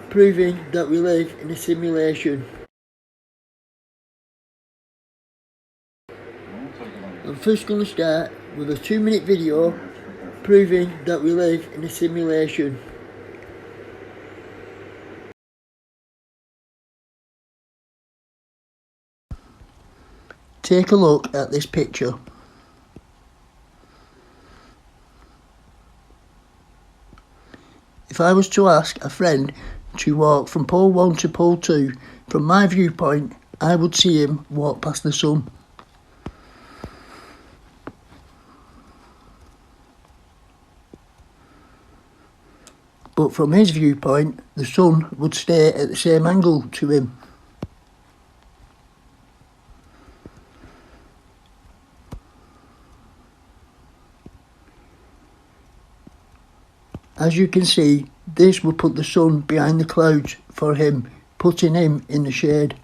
proving that we live in a simulation. I'm first going to start with a 2-minute video proving that we live in a simulation. Take a look at this picture. If I was to ask a friend to walk from pole 1 to pole 2, from my viewpoint, I would see him walk past the sun. But from his viewpoint, the sun would stay at the same angle to him. As you can see, this would put the sun behind the clouds for him, putting him in the shade.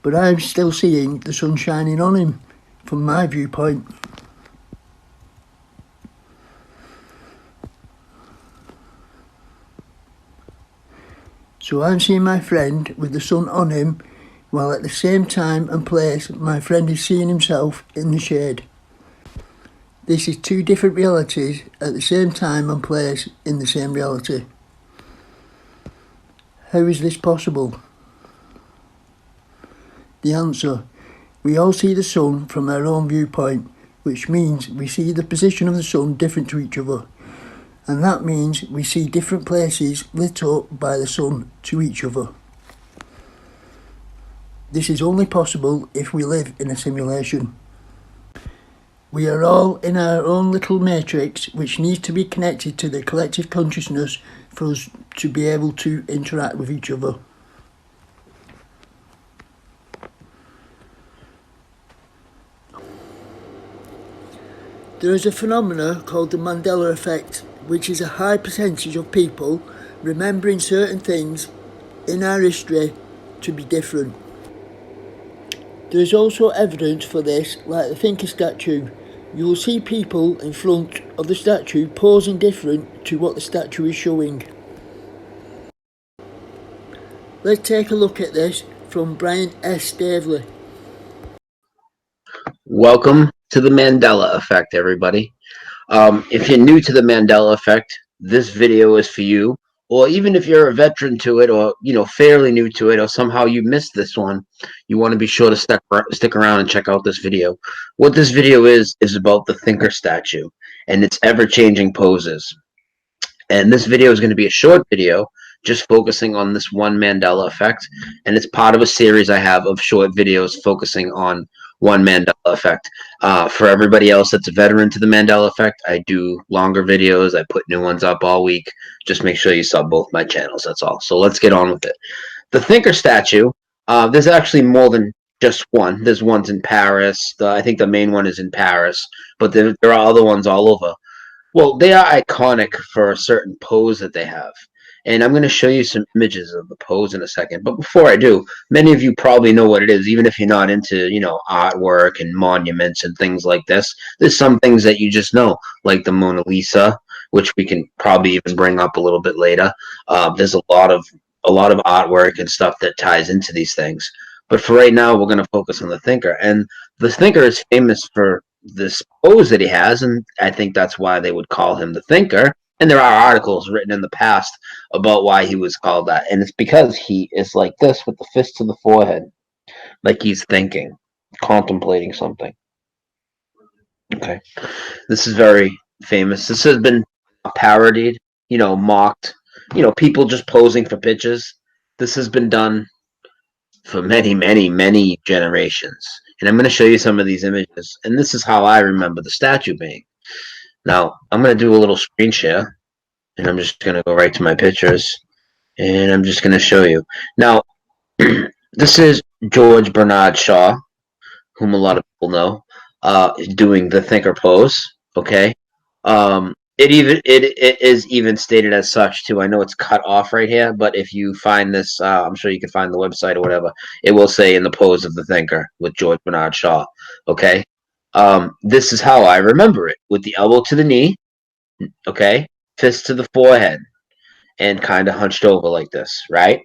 But I'm still seeing the sun shining on him, from my viewpoint. So I'm seeing my friend with the sun on him, while at the same time and place my friend is seeing himself in the shade. This is two different realities at the same time and place in the same reality. How is this possible? The answer: we all see the sun from our own viewpoint, which means we see the position of the sun different to each other. And that means we see different places lit up by the sun to each other. This is only possible if we live in a simulation. We are all in our own little matrix which needs to be connected to the collective consciousness for us to be able to interact with each other. There is a phenomenon called the Mandela effect, which is a high percentage of people remembering certain things in our history to be different. There is also evidence for this, like the thinker statue. You will see people in front of the statue posing different to what the statue is showing. Let's take a look at this from Brian S. Stavely. Welcome to the Mandela effect, everybody. If you're new to the Mandela effect, this video is for you. Or even if you're a veteran to it, or fairly new to it, or somehow you missed this one, you want to be sure to stick around and check out this video. What this video is about the thinker statue and its ever-changing poses. And this video is going to be a short video, just focusing on this one Mandela effect, and it's part of a series I have of short videos focusing on one Mandela effect. For everybody else that's a veteran to the Mandela effect, I do longer videos. I put new ones up all week. Just make sure you sub both my channels, that's all. So let's get on with it. The thinker statue, there's actually more than just one. There's ones in Paris. I think the main one is in Paris, but there are other ones all over. Well, they are iconic for a certain pose that they have. And I'm going to show you some images of the pose in a second. But before I do, many of you probably know what it is, even if you're not into, artwork and monuments and things like this. There's some things that you just know, like the Mona Lisa, which we can probably even bring up a little bit later. There's a lot of artwork and stuff that ties into these things. But for right now, we're going to focus on the thinker. And the thinker is famous for this pose that he has, and I think that's why they would call him the thinker. And there are articles written in the past about why he was called that. And it's because he is like this with the fist to the forehead, like he's thinking, contemplating something. Okay. This is very famous. This has been parodied, mocked, people just posing for pictures. This has been done for many, many, many generations. And I'm going to show you some of these images. And this is how I remember the statue being. Now, I'm going to do a little screen share, and I'm just going to go right to my pictures, and I'm just going to show you. Now, this is George Bernard Shaw, whom a lot of people know, doing the thinker pose, okay? It is even stated as such, too. I know it's cut off right here, but if you find this, I'm sure you can find the website or whatever, it will say in the pose of the thinker with George Bernard Shaw, okay? This is how I remember it, with the elbow to the knee, okay? fist to the forehead, and kind of hunched over like this, right?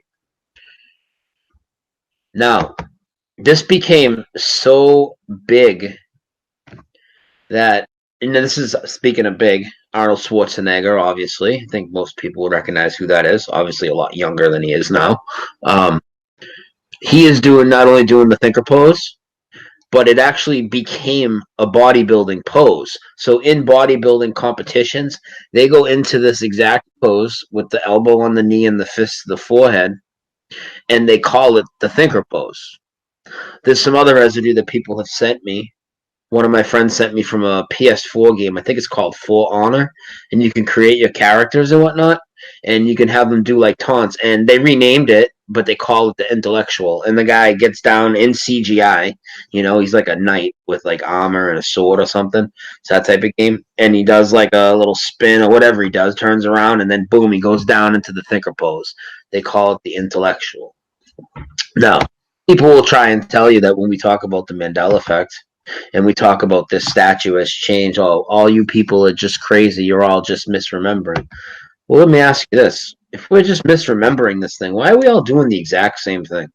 Now, this became so big that, and this is speaking of big, Arnold Schwarzenegger, obviously. I think most people would recognize who that is. Obviously, a lot younger than he is now. He is not only doing the thinker pose, but it actually became a bodybuilding pose. So in bodybuilding competitions, they go into this exact pose with the elbow on the knee and the fist to the forehead, and they call it the thinker pose. There's some other residue that people have sent me. One of my friends sent me from a PS4 game. I think it's called For Honor, and you can create your characters and whatnot, and you can have them do like taunts. And they renamed it, but they call it the intellectual. And the guy gets down in CGI. You know, he's like a knight with like armor and a sword or something. It's that type of game. And he does like a little spin or whatever he does, turns around, and then boom, he goes down into the thinker pose. They call it the intellectual. Now, people will try and tell you that when we talk about the Mandela effect, and we talk about this statue has changed. All you people are just crazy. You're all just misremembering. Well, let me ask you this. If we're just misremembering this thing, why are we all doing the exact same thing?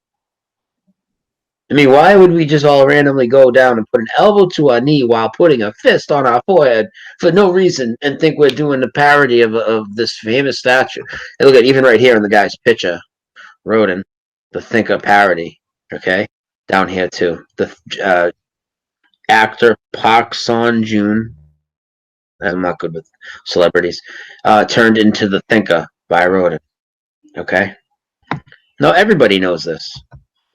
I mean, why would we just all randomly go down and put an elbow to our knee while putting a fist on our forehead for no reason and think we're doing the parody of this famous statue? And look at, even right here in the guy's picture, Rodin, the thinker parody, okay? Down here too. The actor Park Sung-joon, I'm not good with celebrities, turned into the thinker by Rodin. Okay? No, everybody knows this.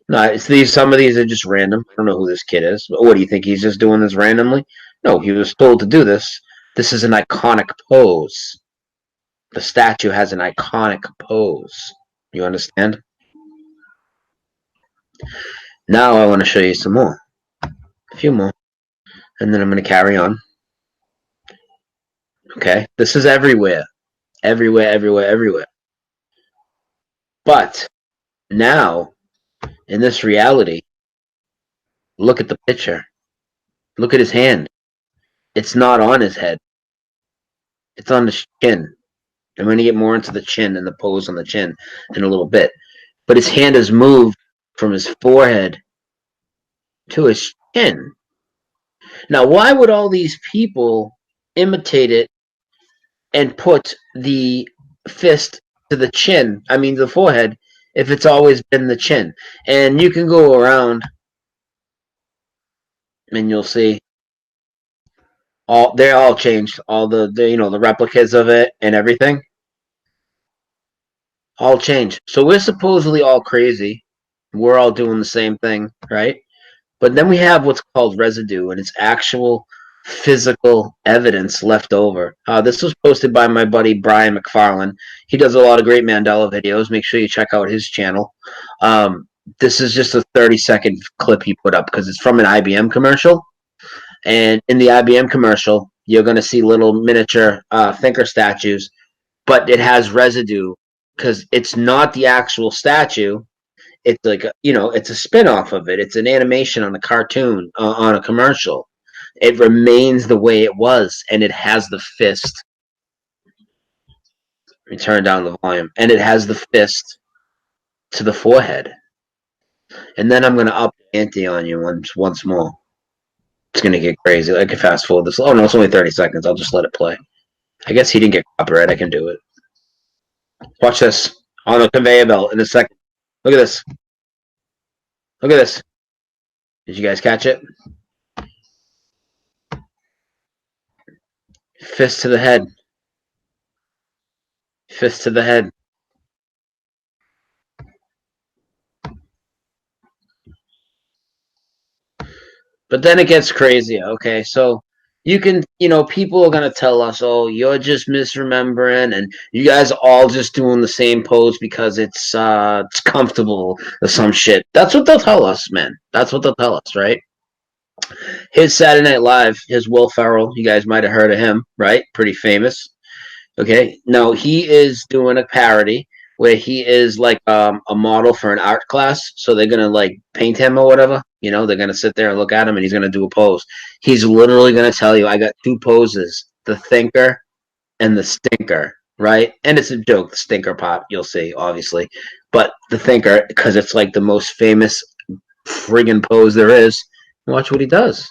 No, some of these are just random. I don't know who this kid is. What do you think? He's just doing this randomly? No, he was told to do this. This is an iconic pose. The statue has an iconic pose. You understand? Now I want to show you some more. A few more. And then I'm going to carry on. Okay? This is everywhere. Everywhere, everywhere, everywhere. But now, in this reality, look at the picture. Look at his hand. It's not on his head. It's on the chin. I'm going to get more into the chin and the pose on the chin in a little bit. But his hand has moved from his forehead to his chin. Now, why would all these people imitate it and put the fist to the chin, I mean the forehead, if it's always been the chin? And you can go around and you'll see they're all changed. All the replicas of it and everything all changed. So we're supposedly all crazy. We're all doing the same thing, right? But then we have what's called residue, and it's actual physical evidence left over. This was posted by my buddy Brian McFarlane. He does a lot of great Mandela videos. Make sure you check out his channel. This is just a 30-second clip he put up because it's from an IBM commercial. And in the IBM commercial, you're going to see little miniature thinker statues, but it has residue because it's not the actual statue. It's like it's a spin-off of it. It's an animation on a cartoon, on a commercial. It remains the way it was, and it has the fist. Let me turn down the volume. And it has the fist to the forehead. And then I'm going to up the ante on you once more. It's going to get crazy. I can fast forward this. Oh, no, it's only 30 seconds. I'll just let it play. I guess he didn't get copyright. I can do it. Watch this on the conveyor belt in a second. Look at this. Look at this. Did you guys catch it? Fist to the head. Fist to the head. But then it gets crazy. Okay, so you can, people are going to tell us, oh, you're just misremembering, and you guys are all just doing the same pose because it's comfortable or some shit. That's what they'll tell us, man. That's what they'll tell us, right? His Saturday Night Live, his Will Ferrell, you guys might have heard of him, right? Pretty famous. Okay, no, he is doing a parody where he is like a model for an art class. So they're gonna like paint him or whatever. They're gonna sit there and look at him, and he's gonna do a pose. He's literally gonna tell you, "I got two poses: the thinker and the stinker." right? And it's a joke, the stinker pop, you'll see, obviously. But the thinker, because it's like the most famous friggin' pose there is, watch what he does.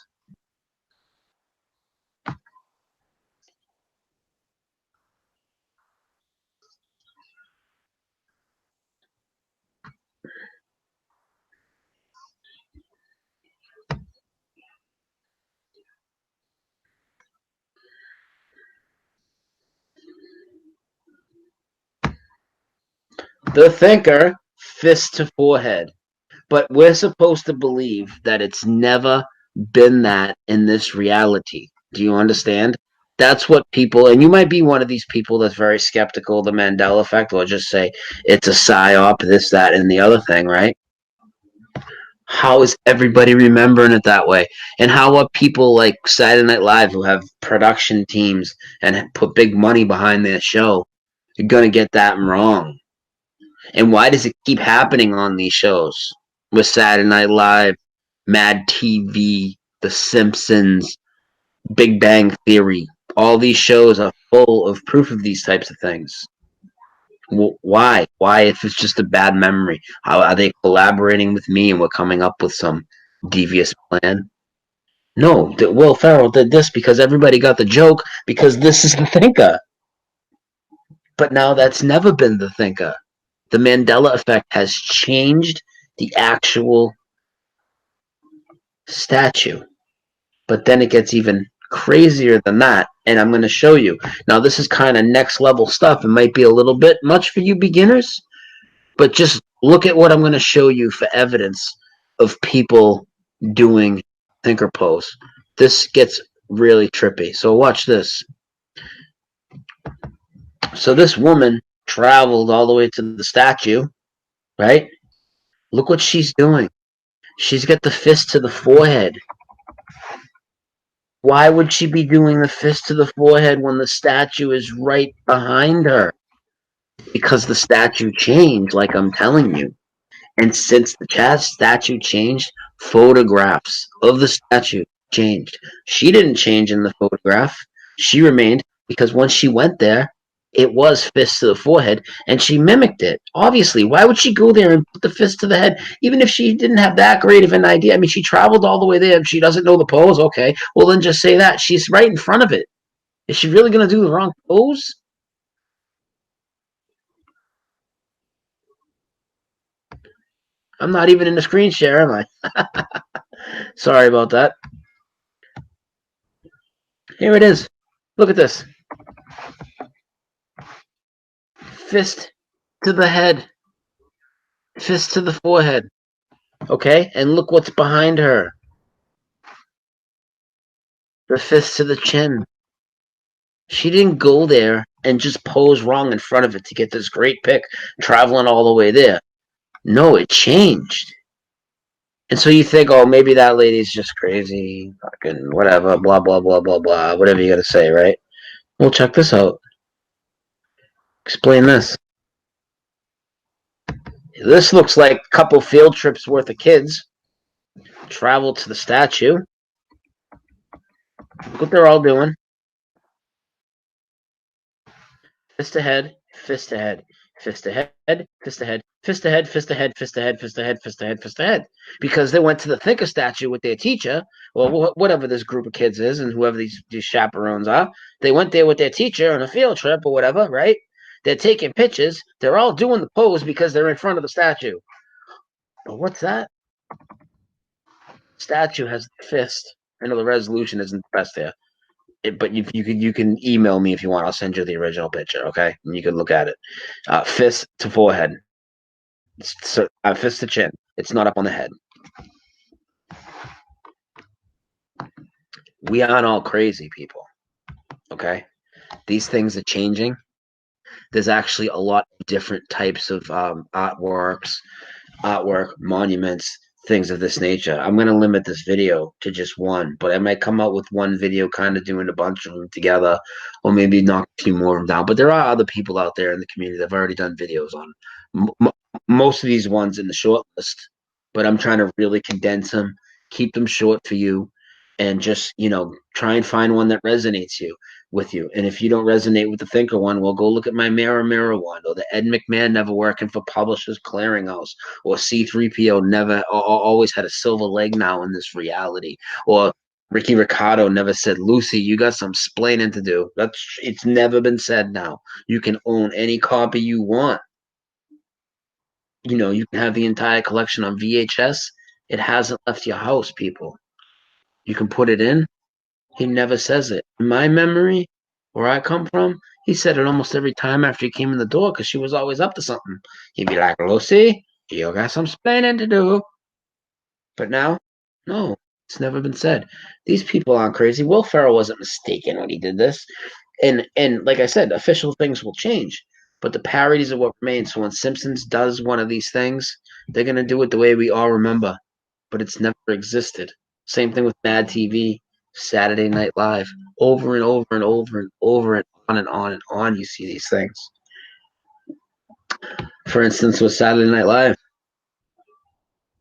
The thinker, fist to forehead. But we're supposed to believe that it's never been that in this reality. Do you understand? That's what people, and you might be one of these people that's very skeptical of the Mandela effect, or just say it's a psyop, this, that, and the other thing, right? How is everybody remembering it that way? And how are people like Saturday Night Live, who have production teams and put big money behind their show, going to get that wrong? And why does it keep happening on these shows? With Saturday Night Live, Mad TV, The Simpsons, Big Bang Theory. All these shows are full of proof of these types of things. Why? Why, if it's just a bad memory? How are they collaborating with me and we're coming up with some devious plan? No, Will Ferrell did this because everybody got the joke because this is the thinker. But now that's never been the thinker. The Mandela effect has changed the actual statue. But then it gets even crazier than that. And I'm going to show you. Now, this is kind of next level stuff. It might be a little bit much for you beginners, but just look at what I'm going to show you for evidence of people doing thinker pose. This gets really trippy. So watch this. So this woman traveled all the way to the statue, right? Look what she's doing. She's got the fist to the forehead. Why would she be doing the fist to the forehead when the statue is right behind her? Because the statue changed, like I'm telling you. And since the statue changed, photographs of the statue changed. She didn't change in the photograph. She remained because once she went there, it was fist to the forehead, and she mimicked it. Obviously, why would she go there and put the fist to the head, even if she didn't have that great of an idea? I mean, she traveled all the way there. If she doesn't know the pose, okay, well then just say that. She's right in front of it. Is she really going to do the wrong pose? I'm not even in the screen share, am I? Sorry about that. Here it is. Look at this. Fist to the head. Fist to the forehead. Okay? And look what's behind her. The fist to the chin. She didn't go there and just pose wrong in front of it to get this great pic traveling all the way there. No, it changed. And so you think, oh, maybe that lady's just crazy, fucking whatever, blah, blah, blah, blah, blah, whatever you gotta say, right? Well, check this out. Explain this. This looks like a couple field trips worth of kids travel to the statue. Look what they're all doing. Fist ahead, fist ahead, fist ahead, fist ahead, fist ahead, fist ahead, fist ahead, fist ahead, fist ahead, fist ahead. Because they went to the thinker statue with their teacher, or whatever this group of kids is, and whoever these chaperones are. They went there with their teacher on a field trip or whatever, right? They're taking pictures. They're all doing the pose because they're in front of the statue. But what's that? Statue has the fist. I know the resolution isn't the best here. But you can email me if you want. I'll send you the original picture, okay? And you can look at it. Fist to forehead, fist to chin. It's not up on the head. We aren't all crazy people, okay? These things are changing. There's actually a lot of different types of artwork, monuments, things of this nature. I'm going to limit this video to just one, but I might come out with one video kind of doing a bunch of them together, or maybe knock a few more of them down. But there are other people out there in the community that have already done videos on most of these ones in the short list, but I'm trying to really condense them, keep them short for you, and just, try and find one that resonates with you. And if you don't resonate with the thinker one, well, go look at my mirror one, or the Ed McMahon never working for Publishers Clearinghouse, or C3PO never always had a silver leg now in this reality, or Ricky Ricardo never said, Lucy, you got some splaining to do. It's never been said now. You can own any copy you want. You can have the entire collection on VHS. It hasn't left your house, people. You can put it in. He never says it. In my memory, where I come from, he said it almost every time after he came in the door because she was always up to something. He'd be like, Lucy, you got some splaining to do. But now, no, it's never been said. These people aren't crazy. Will Ferrell wasn't mistaken when he did this. And like I said, official things will change. But the parodies are what remain. So when Simpsons does one of these things, they're going to do it the way we all remember. But it's never existed. Same thing with Mad TV, Saturday Night Live. Over and over and over and over and on and on and on, you see these things. For instance, with Saturday Night Live,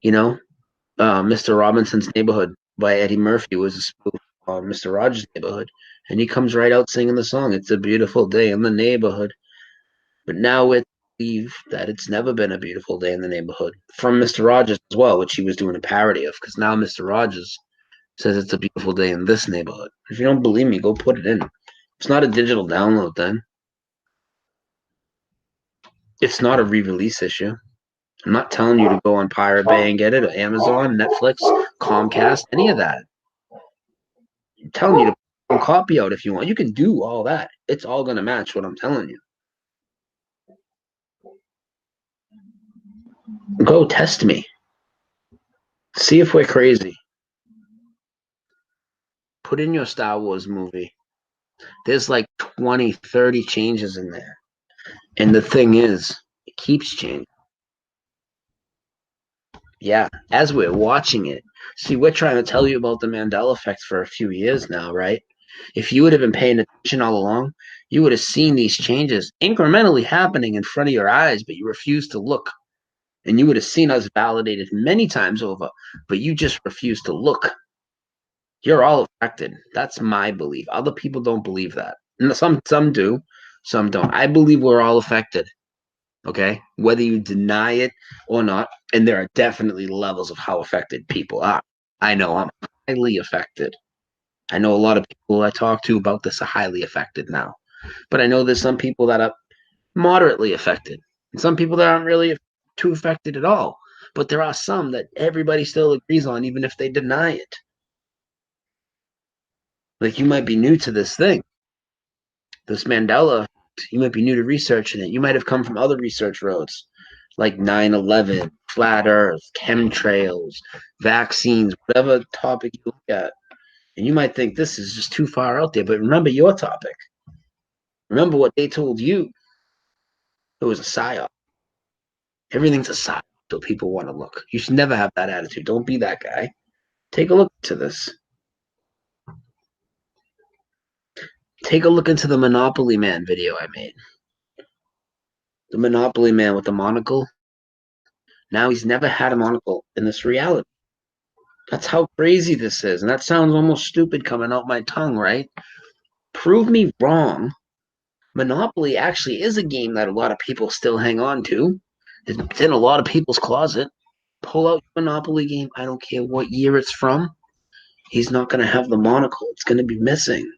Mr. Robinson's Neighborhood by Eddie Murphy was a spoof on Mr. Rogers' Neighborhood. And he comes right out singing the song, It's a Beautiful Day in the Neighborhood. But now we believe that it's never been a beautiful day in the neighborhood. From Mr. Rogers as well, which he was doing a parody of, because now Mr. Rogers says it's a beautiful day in this neighborhood. If you don't believe me, go put it in. It's not a digital download then. It's not a re-release issue. I'm not telling you to go on Pirate Bay and get it, or Amazon, Netflix, Comcast, any of that. I'm telling you to put a copy out if you want. You can do all that. It's all going to match what I'm telling you. Go test me. See if we're crazy. Put in your Star Wars movie. There's like 20, 30 changes in there. And the thing is, it keeps changing. Yeah, as we're watching it. See, we're trying to tell you about the Mandela effect for a few years now, right? If you would have been paying attention all along, you would have seen these changes incrementally happening in front of your eyes, but you refused to look. And you would have seen us validated many times over, but you just refused to look. You're all affected. That's my belief. Other people don't believe that. And some do, some don't. I believe we're all affected. Okay? Whether you deny it or not, and there are definitely levels of how affected people are. I know I'm highly affected. I know a lot of people I talk to about this are highly affected now. But I know there's some people that are moderately affected, and some people that aren't really too affected at all. But there are some that everybody still agrees on, even if they deny it. Like, you might be new to this thing, this Mandela. You might be new to researching it. You might have come from other research roads, like 9/11, flat Earth, chemtrails, vaccines, whatever topic you look at. And you might think this is just too far out there. But remember your topic. Remember what they told you. It was a psyop. Everything's a psyop, so people want to look. You should never have that attitude. Don't be that guy. Take a look to this. Take a look into the Monopoly Man video I made. The Monopoly Man with the monocle. Now he's never had a monocle in this reality. That's how crazy this is. And that sounds almost stupid coming out my tongue, right? Prove me wrong. Monopoly actually is a game that a lot of people still hang on to. It's in a lot of people's closet. Pull out your Monopoly game. I don't care what year it's from. He's not going to have the monocle. It's going to be missing.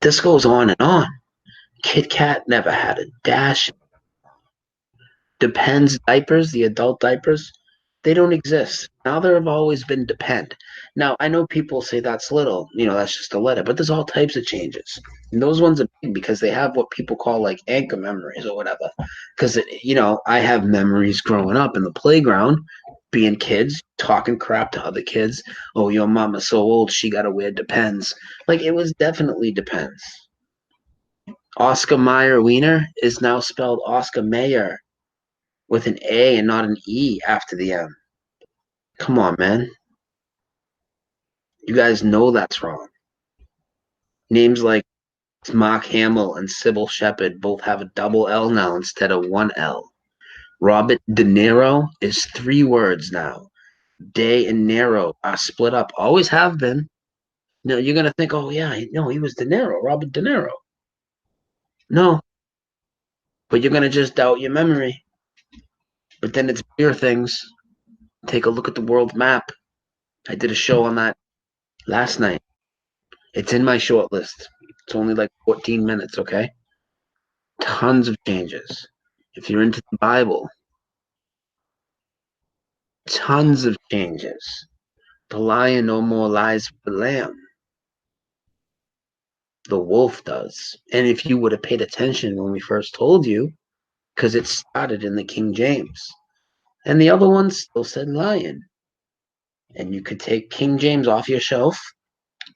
This goes on and on. Kit Kat never had a dash. Depends diapers, the adult diapers, they don't exist. Now there have always been Depend. Now, I know people say that's little, that's just a letter, but there's all types of changes. And those ones are big because they have what people call like anchor memories or whatever. Because, I have memories growing up in the playground, being kids, talking crap to other kids. Oh, your mama's so old, she got to wear Depends. Like, it was definitely Depends. Oscar Mayer Wiener is now spelled Oscar Mayer with an A and not an E after the M. Come on, man. You guys know that's wrong. Names like Mark Hamill and Sybil Shepherd both have a double L now instead of one L. Robert De Niro is 3 words now. Day and Nero are split up. Always have been. No, you're gonna think, oh yeah, no, he was De Niro, Robert De Niro. No, but you're gonna just doubt your memory. But then it's bigger things. Take a look at the world map. I did a show on that last night. It's in my short list. It's only like 14 minutes, okay? Tons of changes. If you're into the Bible, tons of changes. The lion no more lies with the lamb. The wolf does. And if you would have paid attention when we first told you, because it started in the King James. And the other one still said lion. And you could take King James off your shelf,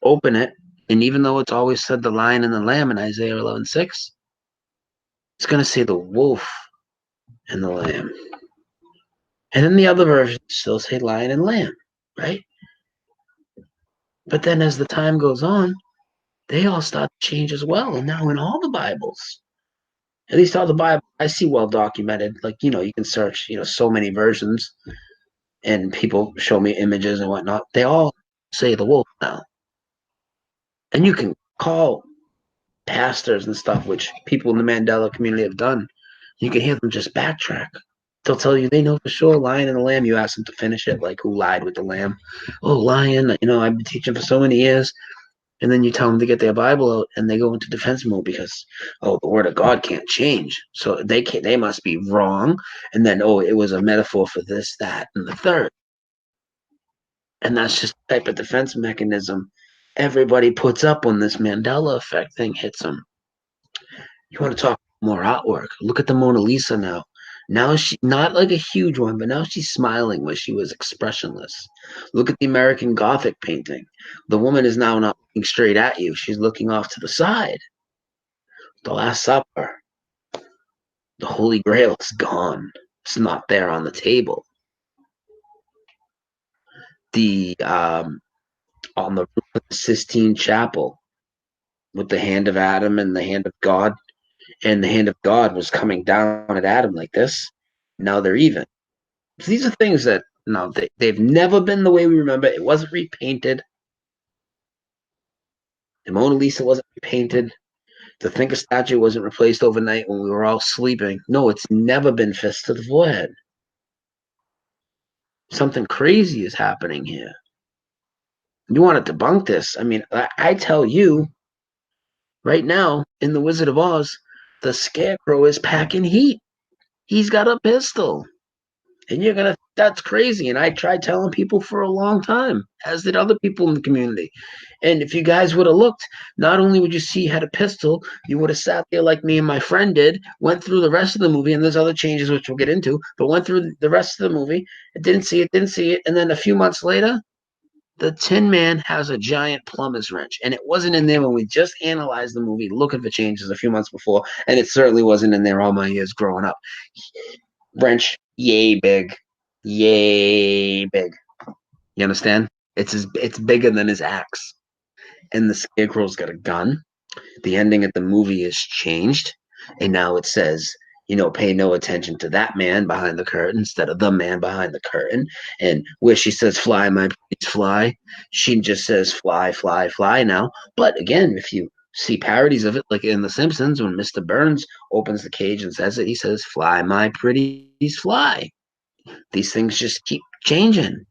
open it, and even though it's always said the lion and the lamb in Isaiah 11:6, it's going to say the wolf and the lamb. And then the other versions still say lion and lamb, right? But then as the time goes on, they all start to change as well. And now in all the Bibles, at least all the Bible I see well documented, like, you can search, so many versions and people show me images and whatnot. They all say the wolf now. And you can call pastors and stuff, which people in the Mandela community have done. You can hear them just backtrack. They'll tell you they know for sure lion and the lamb. You ask them to finish it, like who lied with the lamb. Oh, lion, I've been teaching for so many years. And then you tell them to get their Bible out and they go into defense mode because, the word of God can't change. So they must be wrong. And then, it was a metaphor for this, that, and the third. And that's just the type of defense mechanism everybody puts up when this Mandela effect thing hits them. You want to talk more artwork? Look at the Mona Lisa now. Now she not like a huge one, but now she's smiling where she was expressionless. Look at the American Gothic painting. The woman is now not looking straight at you. She's looking off to the side. The Last Supper. The Holy Grail is gone. It's not there on the table. The on the roof of the Sistine Chapel with the hand of Adam and the hand of God, and the hand of God was coming down at Adam like this. Now they're even. So these are things that they've never been the way we remember. It wasn't repainted. The Mona Lisa wasn't repainted. The Thinker statue wasn't replaced overnight when we were all sleeping. No, it's never been fist to the forehead. Something crazy is happening here. You want to debunk this? I mean, I tell you, right now, in The Wizard of Oz, the Scarecrow is packing heat. He's got a pistol. And that's crazy. And I tried telling people for a long time, as did other people in the community. And if you guys would have looked, not only would you see he had a pistol, you would have sat there like me and my friend did, went through the rest of the movie, and there's other changes which we'll get into, but went through the rest of the movie, didn't see it. And then a few months later, the Tin Man has a giant plumber's wrench. And it wasn't in there when we just analyzed the movie, looking for changes a few months before. And it certainly wasn't in there all my years growing up. Wrench, yay big. You understand? It's bigger than his axe. And the Scarecrow's got a gun. The ending of the movie is changed, and now it says, pay no attention to that man behind the curtain instead of the man behind the curtain. And where she says, fly, my please fly, she just says, fly, fly, fly now. But again, if you see parodies of it, like in The Simpsons, when Mr. Burns opens the cage and says it, he says, fly, my pretties, fly. These things just keep changing.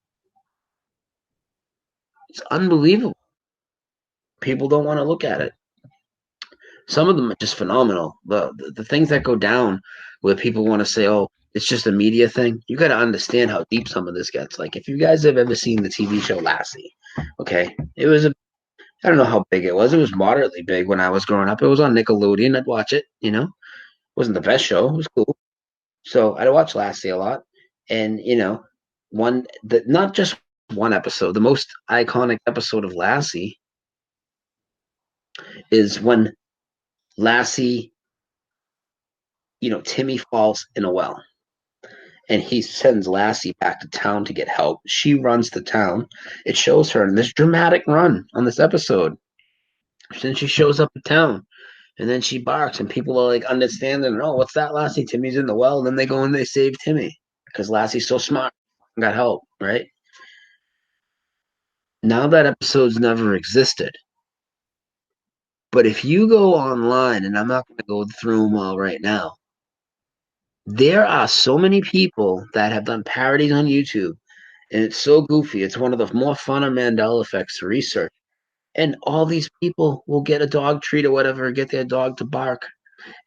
It's unbelievable. People don't want to look at it. Some of them are just phenomenal. The things that go down where people want to say, oh, it's just a media thing. You got to understand how deep some of this gets. Like if you guys have ever seen the TV show Lassie, okay, I don't know how big it was. It was moderately big when I was growing up. It was on Nickelodeon. I'd watch it, It wasn't the best show. It was cool. So I'd watch Lassie a lot. And, not just one episode, the most iconic episode of Lassie is when Lassie, Timmy falls in a well. And he sends Lassie back to town to get help. She runs to town. It shows her in this dramatic run on this episode. Then she shows up in town. And then she barks, and people are like understanding, oh, what's that, Lassie? Timmy's in the well. And then they go and they save Timmy because Lassie's so smart. Got help, right? Now that episode's never existed. But if you go online, and I'm not going to go through them all right now, there are so many people that have done parodies on YouTube, and it's so goofy. It's one of the more fun of Mandela effects to research. And all these people will get a dog treat or whatever, get their dog to bark,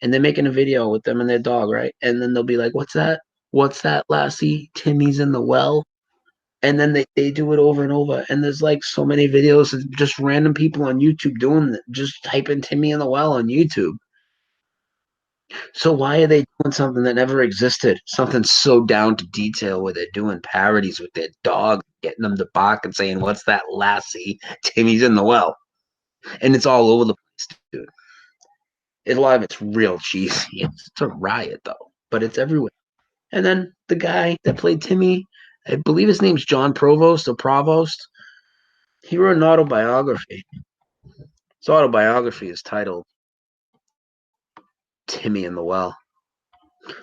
and they're making a video with them and their dog, right? And then they'll be like, "What's that? What's that, Lassie? Timmy's in the well." And then they do it over and over. And there's like so many videos of just random people on YouTube doing it. Just type in Timmy in the well on YouTube. So why are they doing something that never existed? Something so down to detail where they're doing parodies with their dog, getting them to bark and saying, "What's that, Lassie? Timmy's in the well." And it's all over the place, dude. A lot of it's real cheesy. It's a riot, though, but it's everywhere. And then the guy that played Timmy, I believe his name's John Provost or Provost. He wrote an autobiography. His autobiography is titled Timmy in the Well.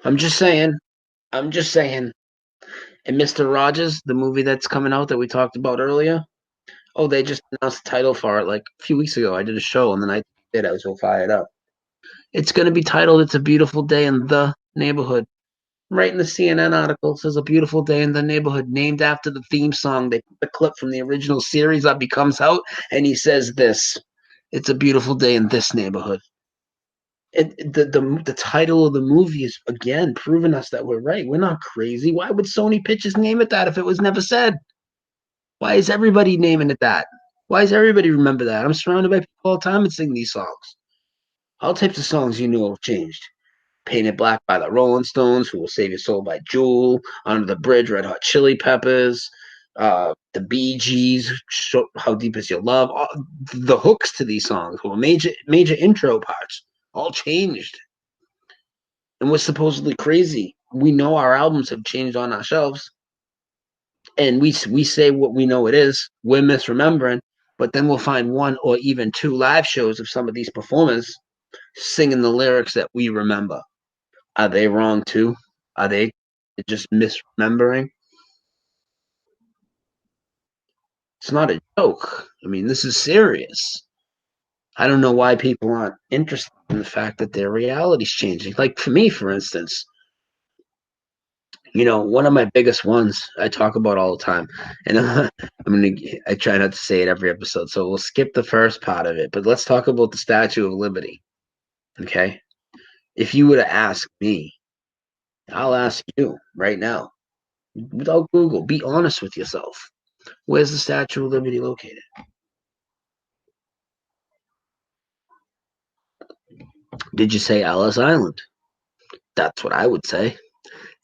I'm just saying. I'm just saying. And Mr. Rogers, the movie that's coming out that we talked about earlier, oh, they just announced the title for it like a few weeks ago. I did a show, and then I was so fired up. It's going to be titled It's a Beautiful Day in the Neighborhood. Right in the CNN article, it says A Beautiful Day in the Neighborhood, named after the theme song. They put the clip from the original series that becomes out, and he says this, "It's a beautiful day in this neighborhood." The title of the movie is, again, proving us that we're right. We're not crazy. Why would Sony Pictures name it that if it was never said? Why is everybody naming it that? Why does everybody remember that? I'm surrounded by people all the time that sing these songs. All types of songs you know have changed. Painted Black by the Rolling Stones, Who Will Save Your Soul by Jewel, Under the Bridge, Red Hot Chili Peppers, the Bee Gees, How Deep Is Your Love. All, the hooks to these songs were major intro parts, all changed. And we're supposedly crazy. We know our albums have changed on our shelves, and we say what we know it is. We're misremembering, but then we'll find one or even two live shows of some of these performers singing the lyrics that we remember. Are they wrong too? Are they just misremembering? It's not a joke. I mean, this is serious. I don't know why people aren't interested in the fact that their reality's changing. Like for me, for instance, one of my biggest ones I talk about all the time, and I try not to say it every episode, so we'll skip the first part of it. But let's talk about the Statue of Liberty. Okay, if you were to ask me, I'll ask you right now, without Google, be honest with yourself. Where's the Statue of Liberty located? Did you say Ellis Island? That's what I would say.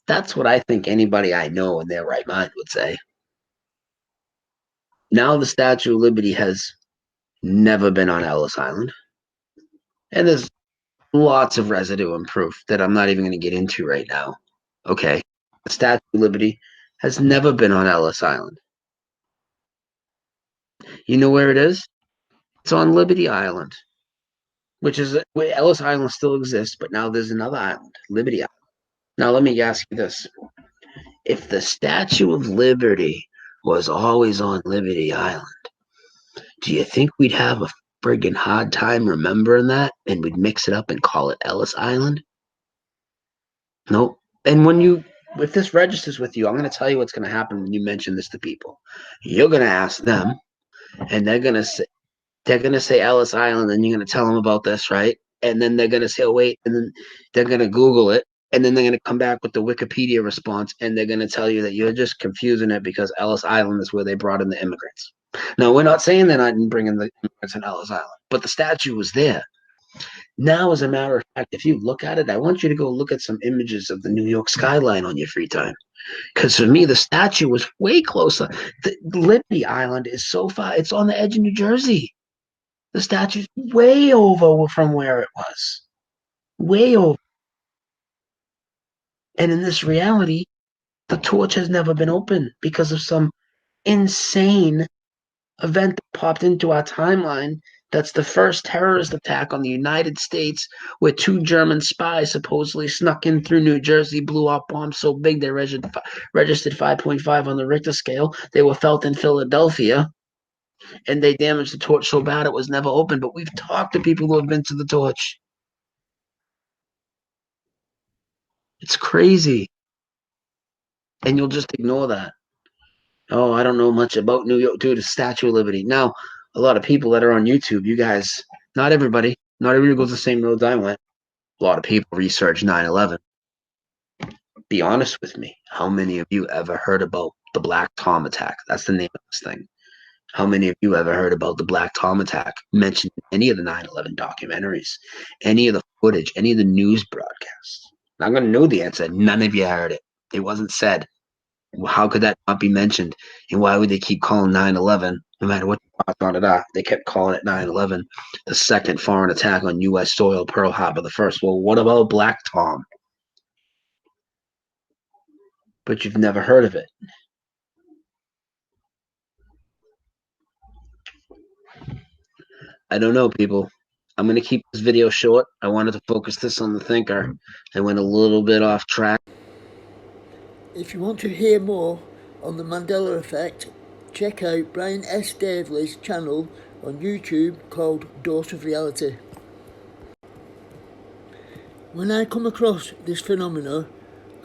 That's what I think anybody I know in their right mind would say. Now the Statue of Liberty has never been on Ellis Island. And there's lots of residue and proof that I'm not even going to get into right now. Okay. The Statue of Liberty has never been on Ellis Island. You know where it is? It's on Liberty Island, which is where Ellis Island still exists, but now there's another island, Liberty Island. Now, let me ask you this. If the Statue of Liberty was always on Liberty Island, do you think we'd have a friggin' hard time remembering that and we'd mix it up and call it Ellis Island? Nope. And if this registers with you, I'm going to tell you what's going to happen when you mention this to people. You're going to ask them, and they're going to say Ellis Island, and you're going to tell them about this, right? And then they're going to say, "Oh, wait," and then they're going to Google it, and then they're going to come back with the Wikipedia response, and they're going to tell you that you're just confusing it because Ellis Island is where they brought in the immigrants. Now, we're not saying they're not bringing the immigrants in Ellis Island, but the statue was there. Now, as a matter of fact, if you look at it, I want you to go look at some images of the New York skyline on your free time. Because for me, the statue was way closer. The Liberty Island is so far, it's on the edge of New Jersey. The statue's way over from where it was. Way over. And in this reality, the torch has never been opened because of some insane event that popped into our timeline. That's the first terrorist attack on the United States, where 2 German spies supposedly snuck in through New Jersey, blew up bombs so big they registered 5.5 on the Richter scale. They were felt in Philadelphia. and they damaged the torch so bad it was never opened. But we've talked to people who have been to the torch. It's crazy. And you'll just ignore that. Oh, I don't know much about New York, dude, the Statue of Liberty. Now, a lot of people that are on YouTube, you guys, not everybody goes the same roads I went. A lot of people research 9/11. Be honest with me. How many of you ever heard about the Black Tom attack? That's the name of this thing. How many of you ever heard about the Black Tom attack mentioned in any of the 9/11 documentaries, any of the footage, any of the news broadcasts? I'm going to know the answer. None of you heard it. It wasn't said. How could that not be mentioned? And why would they keep calling 9/11, no matter what the thoughts on it are? They kept calling it 9/11, the second foreign attack on U.S. soil, Pearl Harbor the first. Well, what about Black Tom? But you've never heard of it. I don't know, people. I'm going to keep this video short. I wanted to focus this on the thinker. I went a little bit off track. If you want to hear more on the Mandela effect, check out Brian S. Davely's channel on YouTube called Dose of Reality. When I come across this phenomena,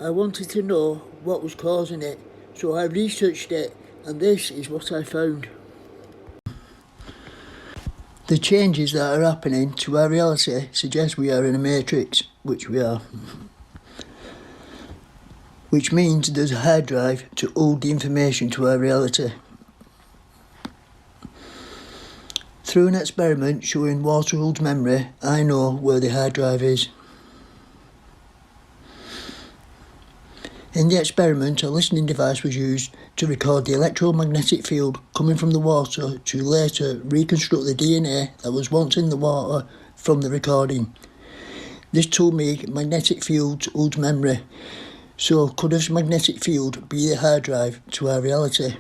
I wanted to know what was causing it, so I researched it, and this is what I found. The changes that are happening to our reality suggest we are in a matrix, which we are. Which means there's a hard drive to hold the information to our reality. Through an experiment showing water holds memory, I know where the hard drive is. In the experiment, a listening device was used to record the electromagnetic field coming from the water to later reconstruct the DNA that was once in the water from the recording. This told me magnetic fields hold memory, so could this magnetic field be the hard drive to our reality?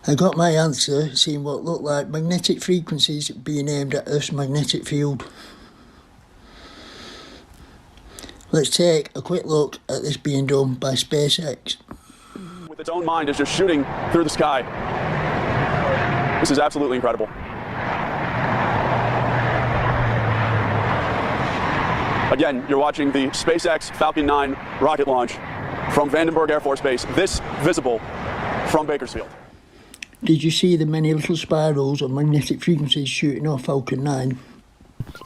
I got my answer seeing what looked like magnetic frequencies being aimed at Earth's magnetic field. Let's take a quick look at this being done by SPACEX. With its own mind is just shooting through the sky. This is absolutely incredible. Again, you're watching the SpaceX Falcon 9 rocket launch from Vandenberg Air Force Base. This visible from Bakersfield. Did you see the many little spirals of magnetic frequencies shooting off Falcon 9?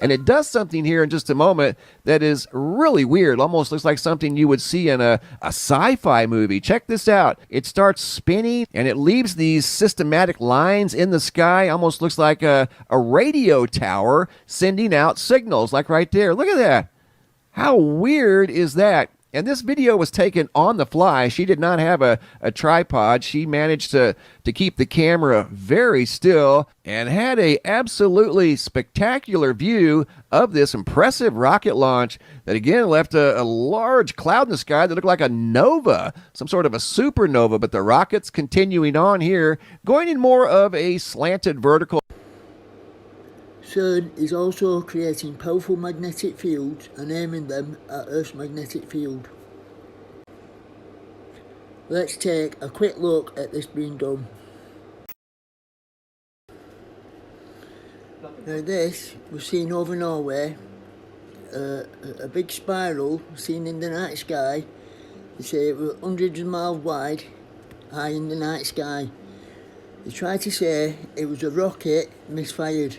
And it does something here in just a moment that is really weird. Almost looks like something you would see in a sci-fi movie. Check this out. It starts spinning and it leaves these systematic lines in the sky. Almost looks like a radio tower sending out signals, like right there. Look at that. How weird is that? And this video was taken on the fly. She did not have a tripod. She managed to keep the camera very still and had a absolutely spectacular view of this impressive rocket launch that again left a large cloud in the sky that looked like a nova, some sort of a supernova. But the rocket's continuing on here, going in more of a slanted vertical. CERN is also creating powerful magnetic fields and aiming them at Earth's magnetic field. Let's take a quick look at this being done. Now this was seen over Norway, a big spiral seen in the night sky. They say it was hundreds of miles wide, high in the night sky. They tried to say it was a rocket misfired.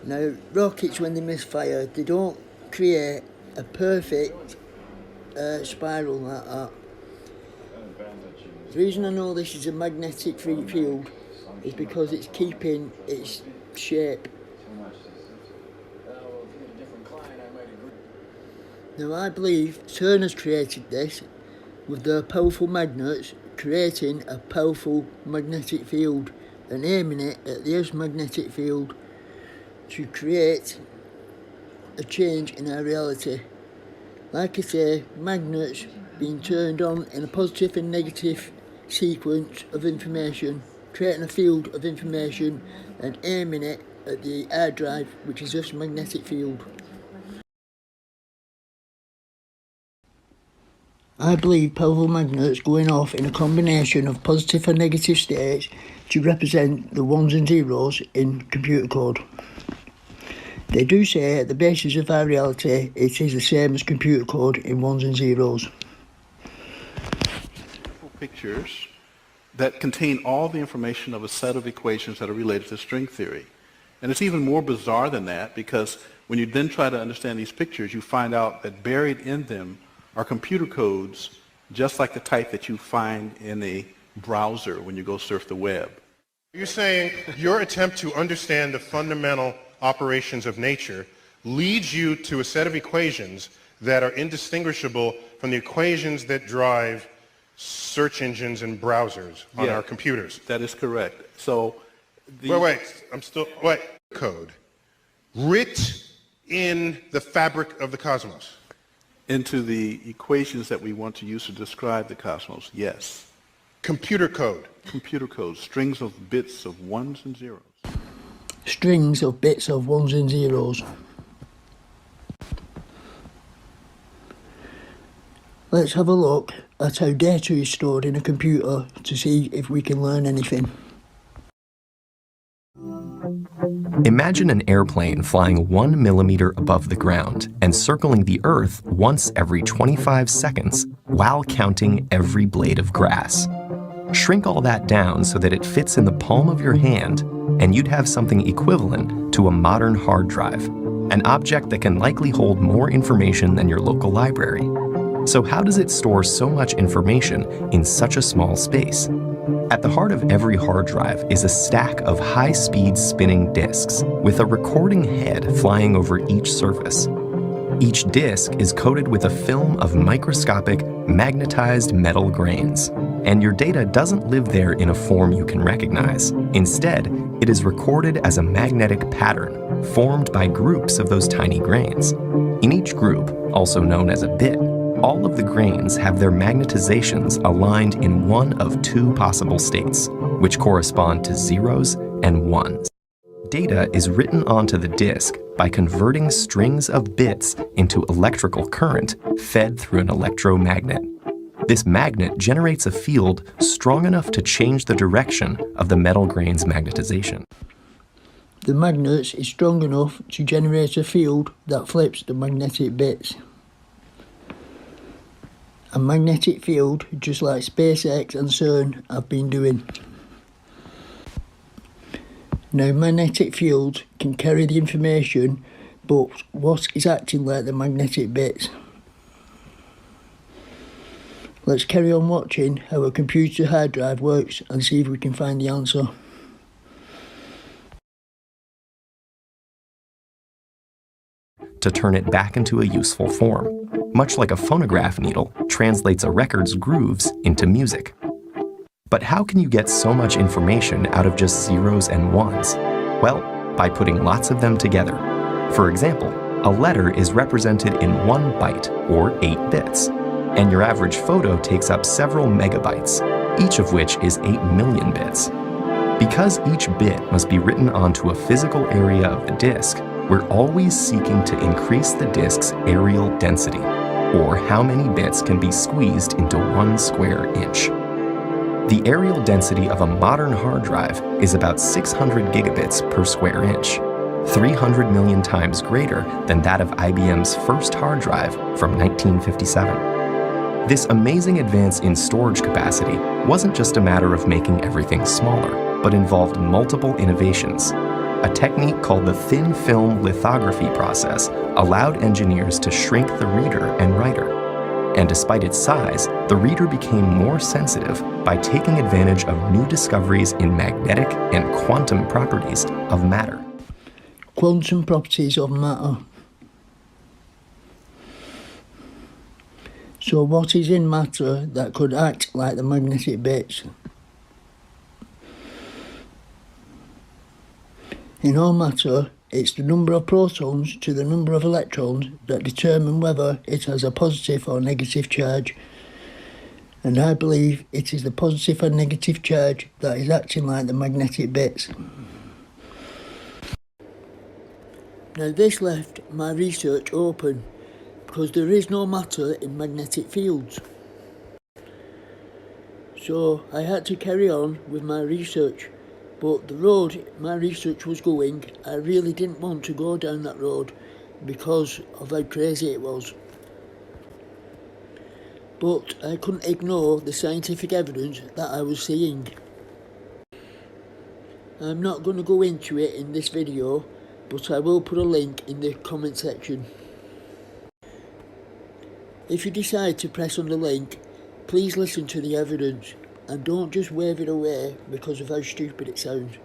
Now, rockets, when they misfire, they don't create a perfect spiral like that. The reason I know this is a magnetic field is because it's keeping its shape. Now, I believe CERN has created this with their powerful magnets, creating a powerful magnetic field and aiming it at the Earth's magnetic field to create a change in our reality. Like I say, magnets being turned on in a positive and negative sequence of information, creating a field of information and aiming it at the hard drive, which is Earth's magnetic field. I believe powerful magnets going off in a combination of positive and negative states to represent the ones and zeros in computer code. They do say at the basis of our reality it is the same as computer code in ones and zeros. Pictures that contain all the information of a set of equations that are related to string theory. And it's even more bizarre than that, because when you then try to understand these pictures, you find out that buried in them are computer codes just like the type that you find in a browser when you go surf the web. You're saying your attempt to understand the fundamental operations of nature leads you to a set of equations that are indistinguishable from the equations that drive search engines and browsers on our computers. That is correct. So code writ in the fabric of the cosmos. Into the equations that we want to use to describe the cosmos, yes. Computer code. Computer code, strings of bits of ones and zeros. Strings of bits of ones and zeros. Let's have a look at how data is stored in a computer to see if we can learn anything. Imagine an airplane flying 1 millimeter above the ground and circling the Earth once every 25 seconds while counting every blade of grass. Shrink all that down so that it fits in the palm of your hand, and you'd have something equivalent to a modern hard drive, an object that can likely hold more information than your local library. So how does it store so much information in such a small space? At the heart of every hard drive is a stack of high-speed spinning disks with a recording head flying over each surface. Each disk is coated with a film of microscopic, magnetized metal grains, and your data doesn't live there in a form you can recognize. Instead, it is recorded as a magnetic pattern formed by groups of those tiny grains. In each group, also known as a bit, all of the grains have their magnetizations aligned in one of two possible states, which correspond to zeros and ones. Data is written onto the disk by converting strings of bits into electrical current fed through an electromagnet. This magnet generates a field strong enough to change the direction of the metal grain's magnetization. The magnet is strong enough to generate a field that flips the magnetic bits. A magnetic field, just like SPACEX and CERN have been doing. Now, magnetic fields can carry the information, but what is acting like the magnetic bits? Let's carry on watching how a computer hard drive works and see if we can find the answer. To turn it back into a useful form, much like a phonograph needle translates a record's grooves into music. But how can you get so much information out of just zeros and ones? Well, by putting lots of them together. For example, a letter is represented in 1 byte, or 8 bits, and your average photo takes up several megabytes, each of which is 8 million bits. Because each bit must be written onto a physical area of the disk, we're always seeking to increase the disk's areal density, or how many bits can be squeezed into 1 square inch. The areal density of a modern hard drive is about 600 gigabits per square inch, 300 million times greater than that of IBM's first hard drive from 1957. This amazing advance in storage capacity wasn't just a matter of making everything smaller, but involved multiple innovations. A technique called the thin film lithography process allowed engineers to shrink the reader and writer. And despite its size, the reader became more sensitive by taking advantage of new discoveries in magnetic and quantum properties of matter. Quantum properties of matter. So what is in matter that could act like the magnetic bits? In all matter, it's the number of protons to the number of electrons that determine whether it has a positive or negative charge. And I believe it is the positive and negative charge that is acting like the magnetic bits. Now this left my research open, because there is no matter in magnetic fields. So I had to carry on with my research, but the road my research was going, I really didn't want to go down that road because of how crazy it was. But I couldn't ignore the scientific evidence that I was seeing. I'm not going to go into it in this video, but I will put a link in the comment section. If you decide to press on the link, please listen to the evidence and don't just wave it away because of how stupid it sounds.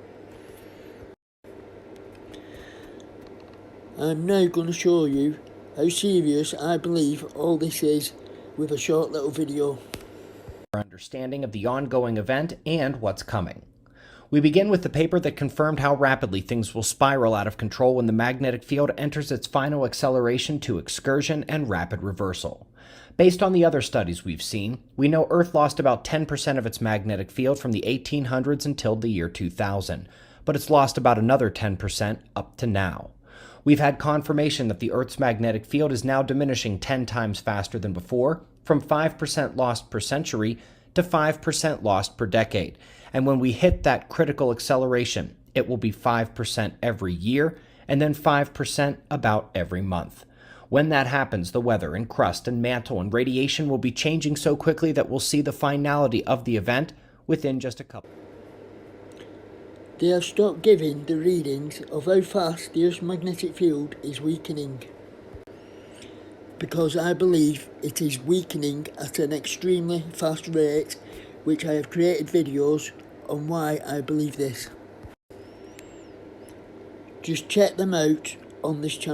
I'm now going to show you how serious I believe all this is with a short little video. Our understanding of the ongoing event and what's coming. We begin with the paper that confirmed how rapidly things will spiral out of control when the magnetic field enters its final acceleration to excursion and rapid reversal. Based on the other studies we've seen, we know Earth lost about 10% of its magnetic field from the 1800s until the year 2000, but it's lost about another 10% up to now. We've had confirmation that the Earth's magnetic field is now diminishing 10 times faster than before, from 5% lost per century to 5% lost per decade. And when we hit that critical acceleration, it will be 5% every year, and then 5% about every month. When that happens, the weather and crust and mantle and radiation will be changing so quickly that we'll see the finality of the event within just a couple. They have stopped giving the readings of how fast the Earth's magnetic field is weakening, because I believe it is weakening at an extremely fast rate, which I have created videos on why I believe this. Just check them out on this channel.